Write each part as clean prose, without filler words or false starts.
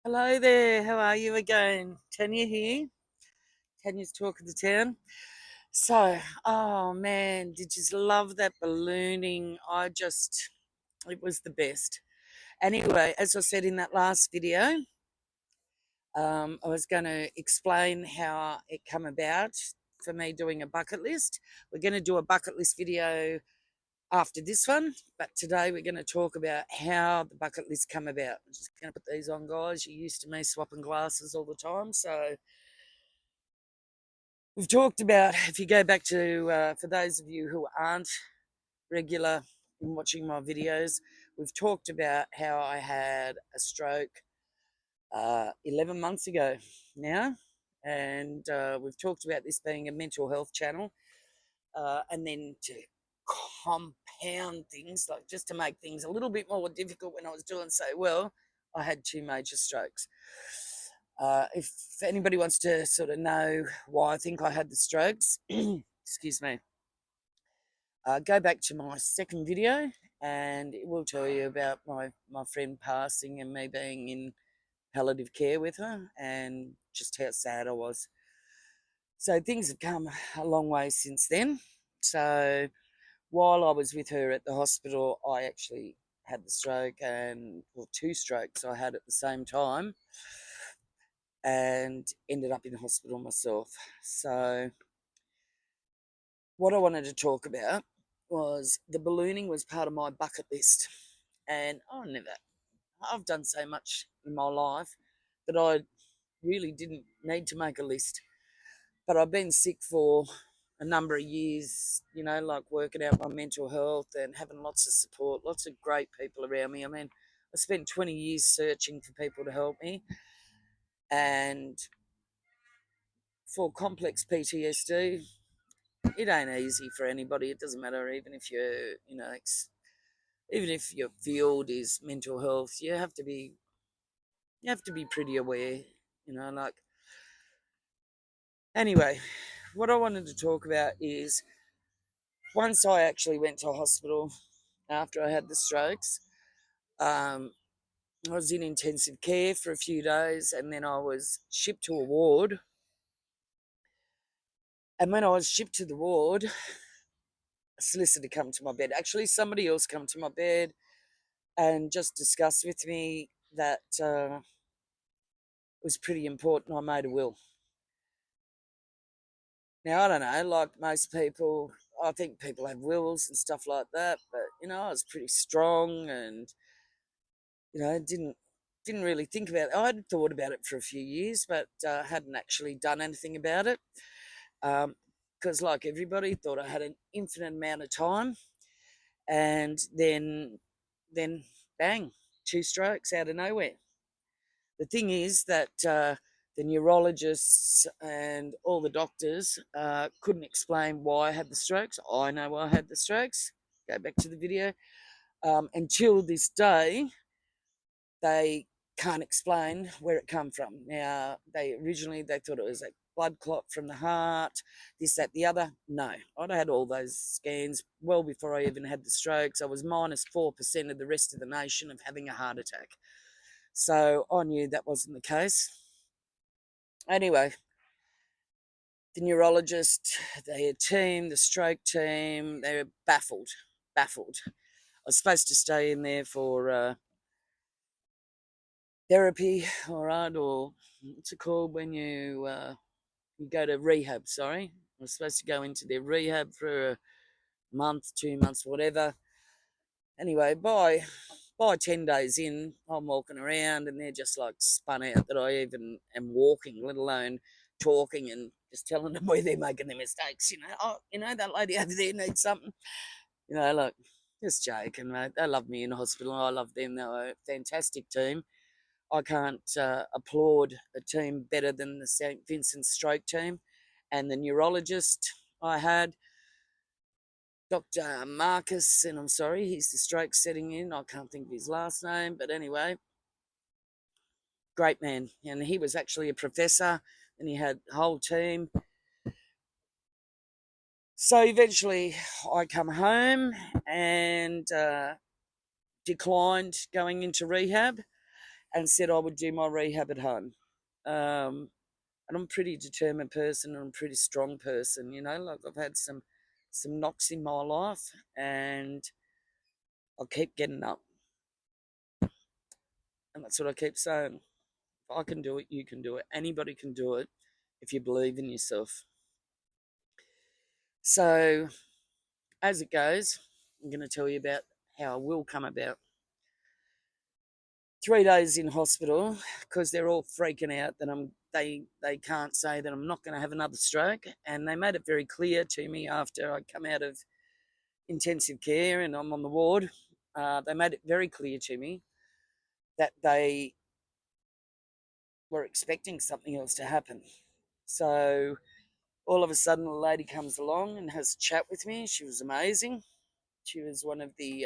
Hello there, how are you again? Tanya here. Tanya's Talk of the Town. So, oh man, did you love that ballooning? It was the best. Anyway, as I said in that last video, I was going to explain how it come about for me doing a bucket list. We're going to do a bucket list video after this one, but today we're going to talk about how the bucket list come about. I'm just going to put these on, guys. You're used to me swapping glasses all the time, so we've talked about, if you go back to, for those of you who aren't regular in watching my videos, we've talked about how I had a stroke 11 months ago now, and we've talked about this being a mental health channel, and then to compound things, like just to make things a little bit more difficult when I was doing so well, I had 2 major strokes. If anybody wants to sort of know why I think I had the strokes, excuse me, go back to my second video and it will tell you about my friend passing and me being in palliative care with her and just how sad I was. So things have come a long way since then. So while I was with her at the hospital, I actually had the stroke, and well, 2 strokes I had at the same time, and ended up in hospital myself. So what I wanted to talk about was the ballooning was part of my bucket list. And I've done so much in my life that I really didn't need to make a list. But I've been sick for a number of years, like working out my mental health and having lots of support, lots of great people around me. I mean, I spent 20 years searching for people to help me. And for complex PTSD, it ain't easy for anybody. It doesn't matter, even if even if your field is mental health, you have to be pretty aware, like. Anyway, what I wanted to talk about is, once I actually went to hospital after I had the strokes, I was in intensive care for a few days, and then I was shipped to a ward. And when I was shipped to the ward, a solicitor come to my bed. Actually, somebody else come to my bed and just discussed with me that it was pretty important I made a will. Now, I don't know, like most people, I think people have wills and stuff like that, but, I was pretty strong and, didn't really think about it. I'd thought about it for a few years, but hadn't actually done anything about it, because like everybody, thought I had an infinite amount of time, and then bang, 2 strokes out of nowhere. The thing is that the neurologists and all the doctors couldn't explain why I had the strokes. I know why I had the strokes. Go back to the video. Until this day, they can't explain where it come from. Now, they thought it was a blood clot from the heart, this, that, the other. No, I'd had all those scans well before I even had the strokes. I was minus 4% of the rest of the nation of having a heart attack. So I knew that wasn't the case. Anyway, the neurologist, their team, the stroke team, they were baffled. I was supposed to stay in there for therapy, all right, or what's it called when you go to rehab, sorry. I was supposed to go into their rehab for a month, 2 months, whatever. Anyway, by 10 days in, I'm walking around and they're just like spun out that I even am walking, let alone talking, and just telling them where they're making their mistakes. Oh, that lady over there needs something. Like, just joking, mate. They love me in hospital. I love them. They were a fantastic team. I can't applaud a team better than the St. Vincent stroke team. And the neurologist I had, Dr. Marcus, and I'm sorry, he's the stroke setting in. I can't think of his last name, but anyway, great man. And he was actually a professor, and he had a whole team. So eventually I come home and declined going into rehab. and said I would do my rehab at home. And I'm a pretty determined person and I'm a pretty strong person, you know, like I've had some knocks in my life and I'll keep getting up. And that's what I keep saying. If I can do it, you can do it. Anybody can do it if you believe in yourself. So, as it goes, I'm going to tell you about how it will come about. 3 days in hospital because they're all freaking out that they can't say that I'm not going to have another stroke, and they made it very clear to me after I come out of intensive care and I'm on the ward. They made it very clear to me that they were expecting something else to happen. So all of a sudden, a lady comes along and has a chat with me. She was amazing. She was one of the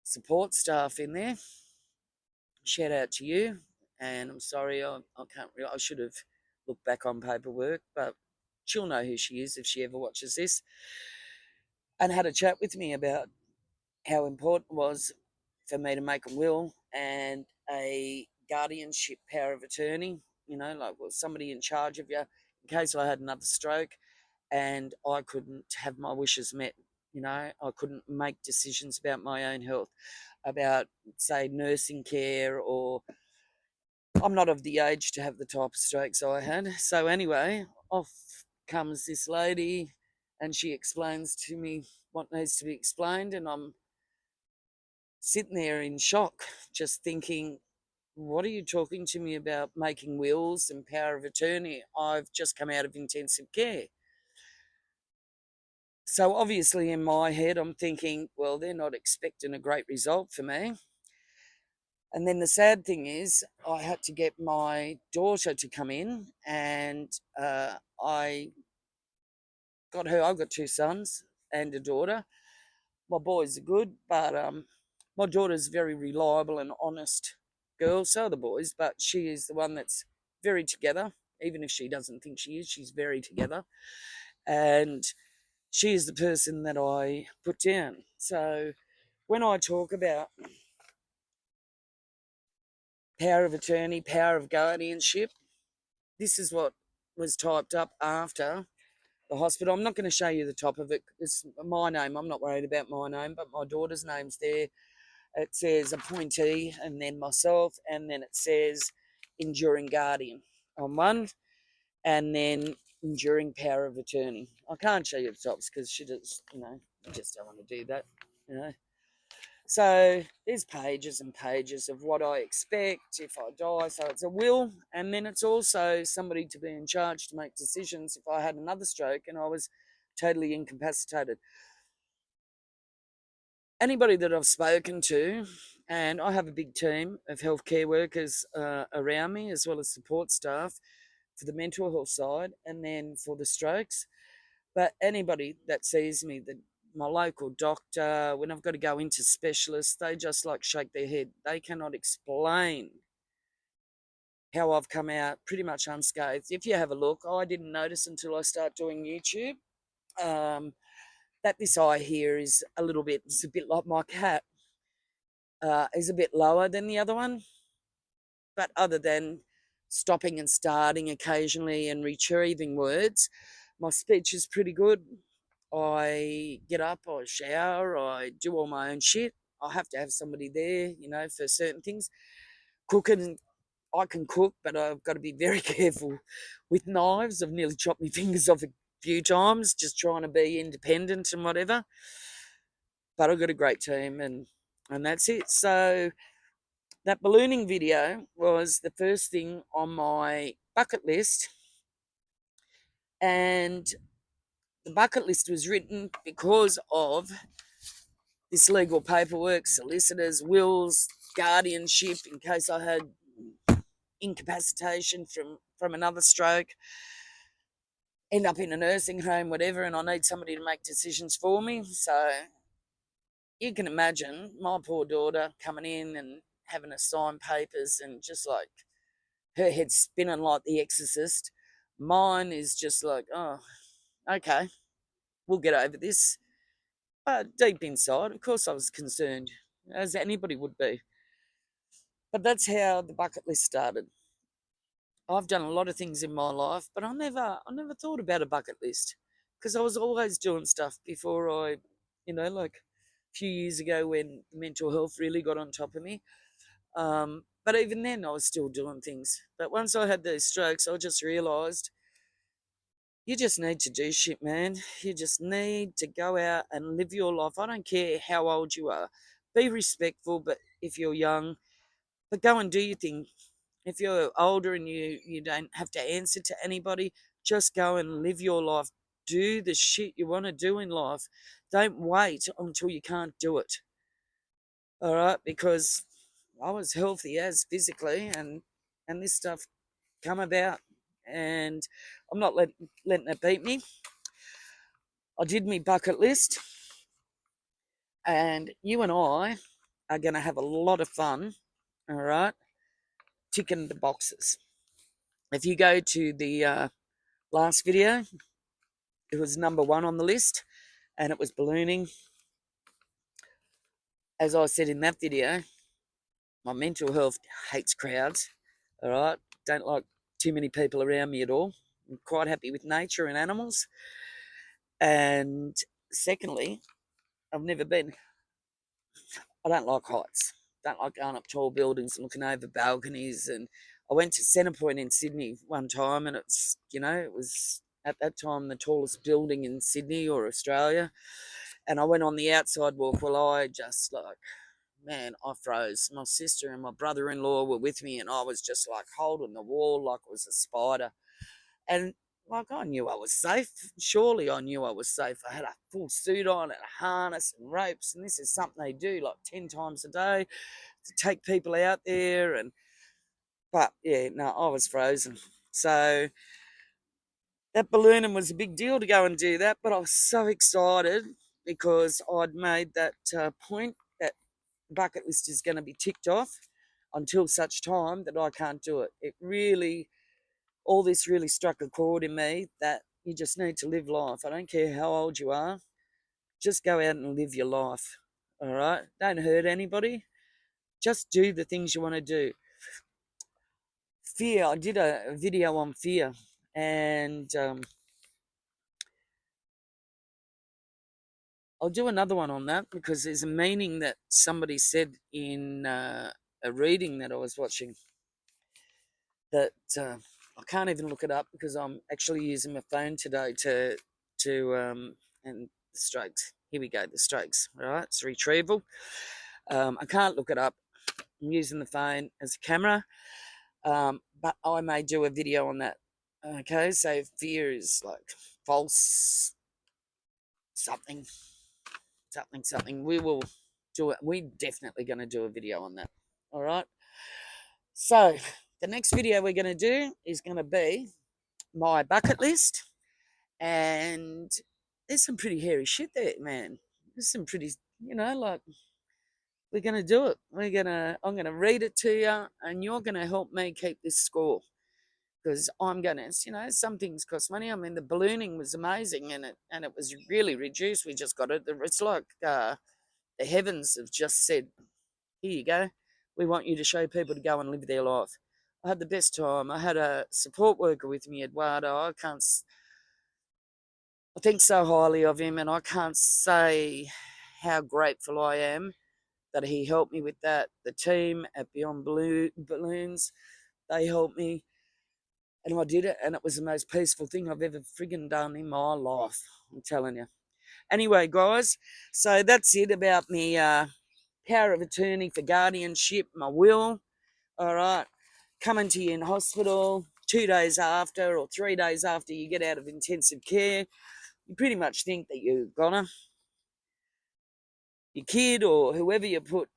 support staff in there. Shout out to you. And I'm sorry, I can't. I should have looked back on paperwork, but she'll know who she is if she ever watches this. And had a chat with me about how important it was for me to make a will and a guardianship power of attorney. You know, like was somebody in charge of you in case I had another stroke and I couldn't have my wishes met. You know, I couldn't make decisions about my own health, about, say, nursing care, or I'm not of the age to have the type of strokes I had. So, anyway, off comes this lady and she explains to me what needs to be explained, and I'm sitting there in shock, just thinking, what are you talking to me about making wills and power of attorney? I've just come out of intensive care. So obviously in my head, I'm thinking, well, they're not expecting a great result for me. And then the sad thing is, I had to get my daughter to come in, and I got her. I've got two sons and a daughter. My boys are good, but my daughter's a very reliable and honest girl. So are the boys, but she is the one that's very together. Even if she doesn't think she is, she's very together. And she is the person that I put down. So when I talk about power of attorney, power of guardianship, this is what was typed up after the hospital. I'm not going to show you the top of it. It's my name. I'm not worried about my name, but my daughter's name's there. It says appointee and then myself, and then it says enduring guardian on one, and then enduring power of attorney. I can't show you the tops because she does, I just don't want to do that, you know. So there's pages and pages of what I expect if I die. So it's a will, and then it's also somebody to be in charge to make decisions if I had another stroke and I was totally incapacitated. Anybody that I've spoken to, and I have a big team of healthcare workers around me, as well as support staff for the mental health side and then for the strokes. But anybody that sees me, my local doctor, when I've got to go into specialists, they just like shake their head. They cannot explain how I've come out pretty much unscathed. If you have a look, I didn't notice until I start doing YouTube that this eye here is it's a bit like my cat, is a bit lower than the other one. But other than stopping and starting occasionally and retrieving words, my speech is pretty good. I get up, I shower, I do all my own shit. I have to have somebody there, for certain things. Cooking, I can cook, but I've got to be very careful with knives. I've nearly chopped my fingers off a few times just trying to be independent and whatever. But I've got a great team, and that's it. So that ballooning video was the first thing on my bucket list, and the bucket list was written because of this legal paperwork, solicitors, wills, guardianship in case I had incapacitation from another stroke, end up in a nursing home, whatever, and I need somebody to make decisions for me. So you can imagine my poor daughter coming in and having to sign papers and just like her head spinning like the exorcist. Mine is just like, oh, okay, we'll get over this. But deep inside, of course, I was concerned, as anybody would be. But that's how the bucket list started. I've done a lot of things in my life, but I never thought about a bucket list because I was always doing stuff before like a few years ago when mental health really got on top of me. But even then, I was still doing things. But once I had those strokes, I just realised you just need to do shit, man. You just need to go out and live your life. I don't care how old you are. Be respectful, but if you're young, but go and do your thing. If you're older and you don't have to answer to anybody, just go and live your life. Do the shit you want to do in life. Don't wait until you can't do it. All right, because I was healthy as physically, and this stuff come about, and I'm not letting it beat me. I did my bucket list, and you and I are going to have a lot of fun. All right, ticking the boxes. If you go to the last video, it was number one on the list, and it was ballooning. As I said in that video, my mental health hates crowds. All right, don't like too many people around me at all. I'm quite happy with nature and animals. And secondly, I've never been. I don't like heights. Don't like going up tall buildings and looking over balconies. And I went to Centrepoint in Sydney one time, and it was at that time the tallest building in Sydney or Australia. And I went on the outside walk. Well, I just man, I froze. My sister and my brother-in-law were with me, and I was just like holding the wall like it was a spider. And like I knew I was safe. Surely I knew I was safe. I had a full suit on and a harness and ropes, and this is something they do like 10 times a day to take people out there. But yeah, no, I was frozen. So that ballooning was a big deal to go and do that, but I was so excited because I'd made that point that bucket list is going to be ticked off until such time that I can't do it. All this really struck a chord in me that you just need to live life. I don't care how old you are, just go out and live your life. All right? Don't hurt anybody. Just do the things you want to do. Fear, I did a video on fear, and I'll do another one on that because there's a meaning that somebody said in a reading that I was watching that I can't even look it up because I'm actually using my phone today and the strokes. Here we go, the strokes. All right, it's retrieval. I can't look it up. I'm using the phone as a camera, but I may do a video on that. Okay, so fear is like false something, something. We will do it. We're definitely going to do a video on that. All right. So the next video we're going to do is going to be my bucket list, and there's some pretty hairy shit there, man. There's some pretty, like we're gonna do it. I'm gonna read it to you, and you're gonna help me keep this score because I'm gonna, some things cost money. I mean, the ballooning was amazing, and it was really reduced. We just got it. It's like the heavens have just said, "Here you go. We want you to show people to go and live their life." I had the best time. I had a support worker with me, Eduardo. I think so highly of him, and I can't say how grateful I am that he helped me with that. The team at Beyond Balloons, they helped me, and I did it, and it was the most peaceful thing I've ever friggin' done in my life. I'm telling you. Anyway, guys, so that's it about me power of attorney for guardianship, my will. All right, coming to you in hospital 2 days after or 3 days after you get out of intensive care. You pretty much think that you're gonna. Your kid or whoever you put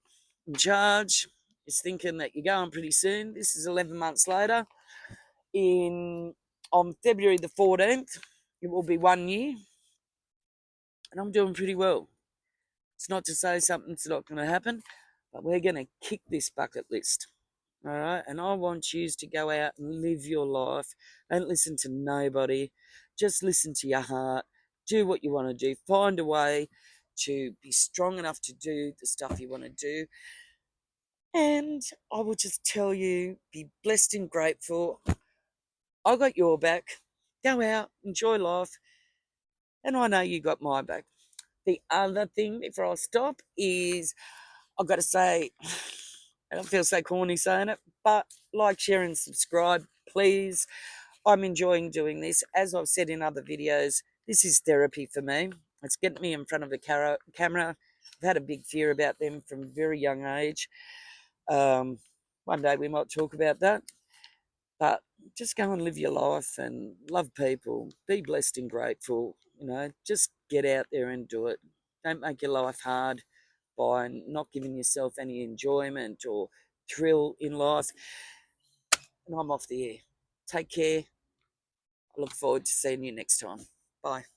in charge is thinking that you're going pretty soon. This is 11 months later. On February the 14th, it will be 1 year, and I'm doing pretty well. It's not to say something's not going to happen, but we're going to kick this bucket list. All right, and I want you to go out and live your life. Don't listen to nobody. Just listen to your heart. Do what you want to do. Find a way to be strong enough to do the stuff you want to do. And I will just tell you, be blessed and grateful. I got your back. Go out, enjoy life, and I know you got my back. The other thing, before I stop, is I've got to say, I don't feel so corny saying it, but like, share, and subscribe, please. I'm enjoying doing this. As I've said in other videos, this is therapy for me. It's getting me in front of a camera. I've had a big fear about them from a very young age. Um, One day we might talk about that. But just go and live your life and love people. Be blessed and grateful. Just get out there and do it. Don't make your life hard by not giving yourself any enjoyment or thrill in life. And I'm off the air. Take care. I look forward to seeing you next time. Bye.